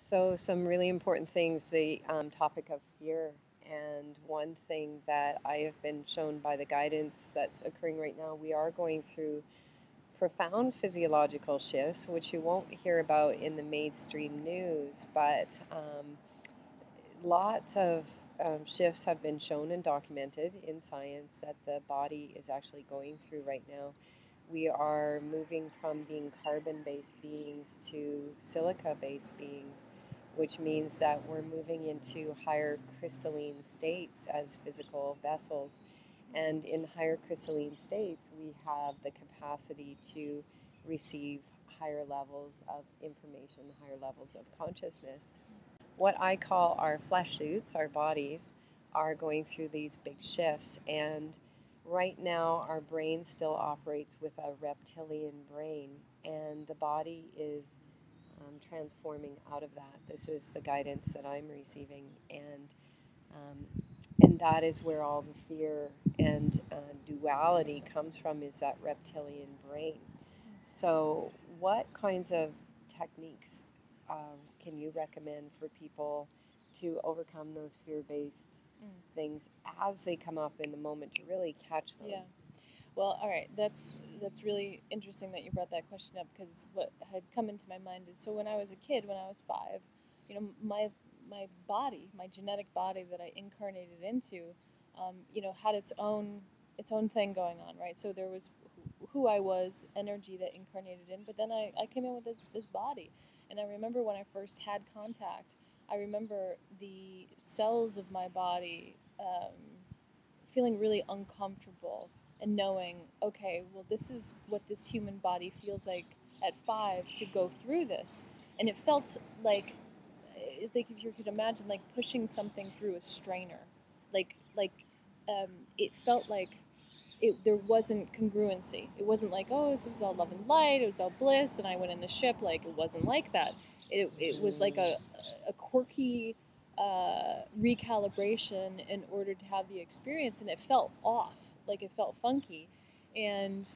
So, some really important things, the topic of fear. And one thing that I have been shown by the guidance that's occurring right now, we are going through profound physiological shifts, which you won't hear about in the mainstream news, but lots of shifts have been shown and documented in science that the body is actually going through right now. We are moving from being carbon based beings to silica based beings, which means that we're moving into higher crystalline states as physical vessels. And in higher crystalline states, we have the capacity to receive higher levels of information, higher levels of consciousness. What I call our flesh suits, our bodies, are going through these big shifts. And right now, our brain still operates with a reptilian brain, and the body is transforming out of that. This is the guidance that I'm receiving, um, and that is where all the fear and duality comes from. Is that reptilian brain? So, what kinds of techniques can you recommend for people to overcome those fear-based things as they come up in the moment to really catch them? Yeah. Well, all right. That's really interesting that you brought that question up, because what had come into my mind is, so when I was a kid, when I was 5, my body, my genetic body that I incarnated into, had its own thing going on, right? So there was who I was, energy that incarnated in, but then I came in with this body, and I remember when I first had contact, I remember the cells of my body. Feeling really uncomfortable and knowing, okay, well, this is what this human body feels like at 5 to go through this. And it felt like if you could imagine, like pushing something through a strainer, like it felt like there wasn't congruency. It wasn't like, oh, this was all love and light, it was all bliss, and I went in the ship. Like, it wasn't like that. It was like a quirky recalibration in order to have the experience, and it felt off, like it felt funky. And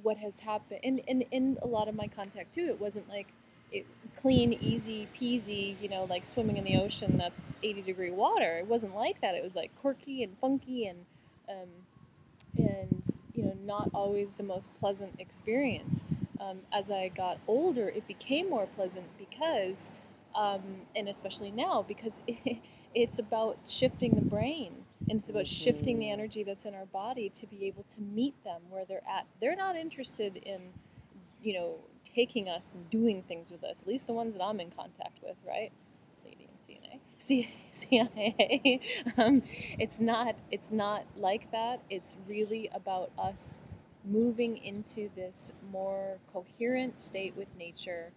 what has happened, and in a lot of my contact too, it wasn't like it, clean, easy peasy, like swimming in the ocean that's 80-degree water. It wasn't like that. It was like quirky and funky, um, and not always the most pleasant experience. As I got older, it became more pleasant because, and especially now, because it's about shifting the brain, and it's about shifting the energy that's in our body to be able to meet them where they're at. They're not interested in, taking us and doing things with us. At least the ones that I'm in contact with, right? Lady in CIA. It's not like that. It's really about us moving into this more coherent state with nature,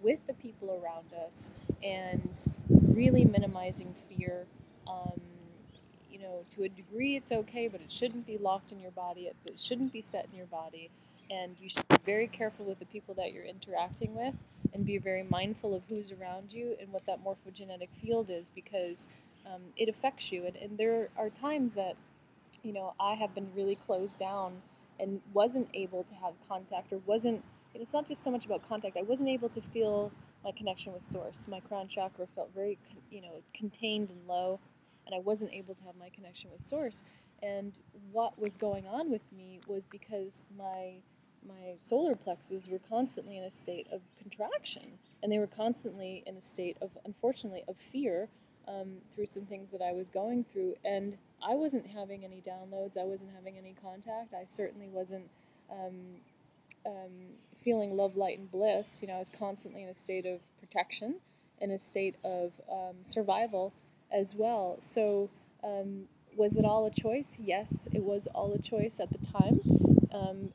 with the people around us, and really minimizing fear. Um, to a degree, it's okay, but it shouldn't be locked in your body. It shouldn't be set in your body, and you should be very careful with the people that you're interacting with, and be very mindful of who's around you and what that morphogenetic field is, because it affects you. And there are times that I have been really closed down and wasn't able to have contact, or wasn't. It's not just so much about contact. I wasn't able to feel my connection with Source. My crown chakra felt very, contained and low, and I wasn't able to have my connection with Source. And what was going on with me was because my solar plexus were constantly in a state of contraction, and they were constantly in a state of, unfortunately, of fear, through some things that I was going through. And I wasn't having any downloads. I wasn't having any contact. I certainly wasn't um, feeling love, light, and bliss. I was constantly in a state of protection, in a state of survival as well. So, was it all a choice? Yes, it was all a choice at the time.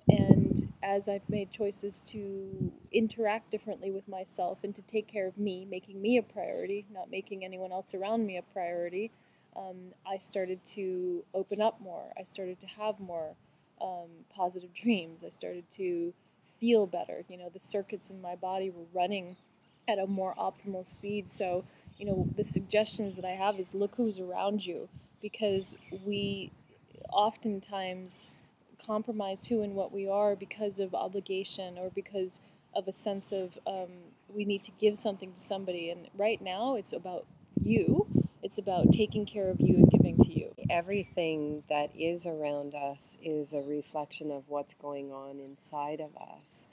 And as I've made choices to interact differently with myself and to take care of me, making me a priority, not making anyone else around me a priority, I started to open up more. I started to have more positive dreams. I started to feel better. The circuits in my body were running at a more optimal speed. So, the suggestions that I have is, look who's around you, because we oftentimes compromise who and what we are because of obligation, or because a sense of we need to give something to somebody. And right now it's about you. It's about taking care of you and giving to you. Everything that is around us is a reflection of what's going on inside of us.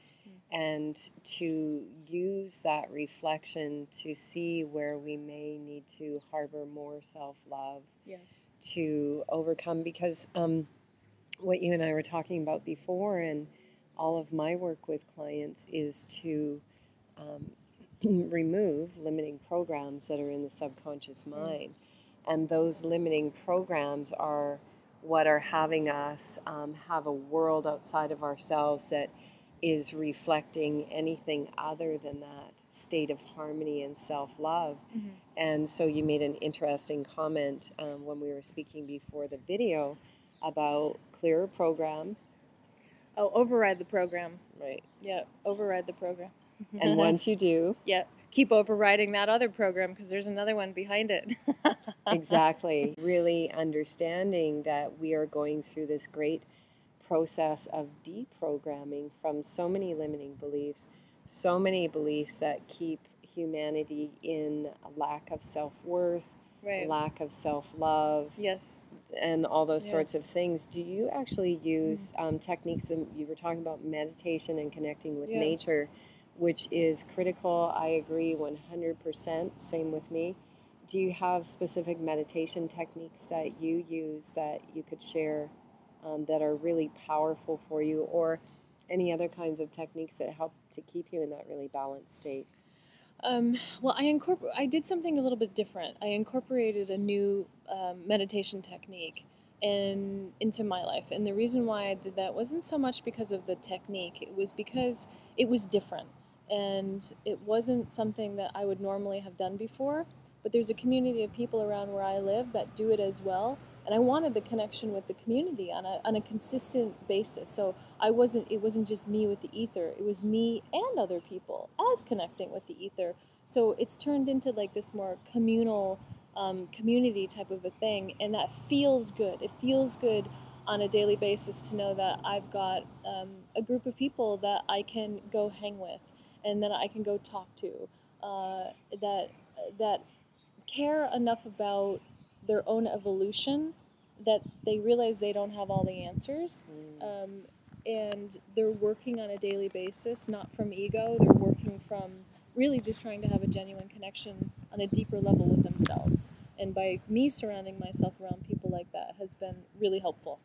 And to use that reflection to see where we may need to harbor more self-love, Yes. to overcome, because what you and I were talking about before, and all of my work with clients, is to remove limiting programs that are in the subconscious mind. And those limiting programs are what are having us have a world outside of ourselves that is reflecting anything other than that state of harmony and self-love. Mm-hmm. And so you made an interesting comment when we were speaking before the video about clear a program. Oh, override the program. Right. Yeah, override the program. And once you do, yeah, keep overriding that other program because there's another one behind it. exactly, really understanding that we are going through this great process of deprogramming from so many limiting beliefs, so many beliefs that keep humanity in a lack of self-worth, Right. lack of self-love, Yes. and all those sorts of things. Do you actually use techniques, that you were talking about meditation and connecting with nature, which is critical? I agree 100%, same with me. Do you have specific meditation techniques that you use that you could share that are really powerful for you, or any other kinds of techniques that help to keep you in that really balanced state? Well, I did something a little bit different. I incorporated a new meditation technique into my life. And the reason why I did that wasn't so much because of the technique. It was because it was different. And it wasn't something that I would normally have done before. But there's a community of people around where I live that do it as well. And I wanted the connection with the community on a consistent basis. So it wasn't just me with the ether. It was me and other people as connecting with the ether. So it's turned into like this more communal community type of a thing, and that feels good. It feels good on a daily basis to know that I've got a group of people that I can go hang with and that I can go talk to, that care enough about their own evolution that they realize they don't have all the answers. And they're working on a daily basis, not from ego. They're working from really just trying to have a genuine connection on a deeper level with themselves. And by me surrounding myself around people like that has been really helpful.